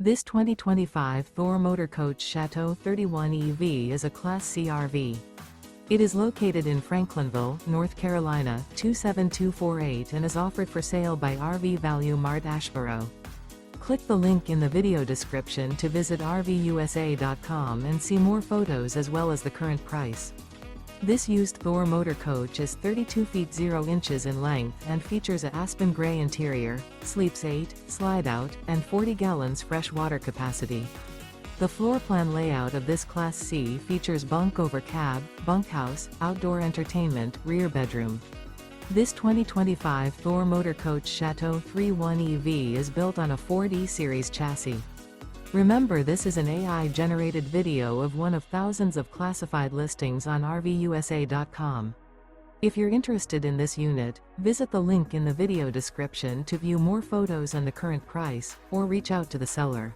This 2025 Thor Motor Coach Chateau 31 EV is a Class C RV. It is located in Franklinville, North Carolina, 27248 and is offered for sale by RV Value Mart Asheboro. Click the link in the video description to visit RVUSA.com and see more photos as well as the current price. This used Thor Motor Coach is 32 feet 0 inches in length and features a Aspen Gray interior, sleeps 8, slide-out, and 40 gallons fresh water capacity. The floor plan layout of this Class C features Bunk Over Cab, Bunkhouse, outdoor entertainment, rear bedroom. This 2025 Thor Motor Coach Chateau 31 EV is built on a Ford E-Series chassis. Remember, this is an AI-generated video of one of thousands of classified listings on RVUSA.com. If you're interested in this unit, visit the link in the video description to view more photos and the current price, or reach out to the seller.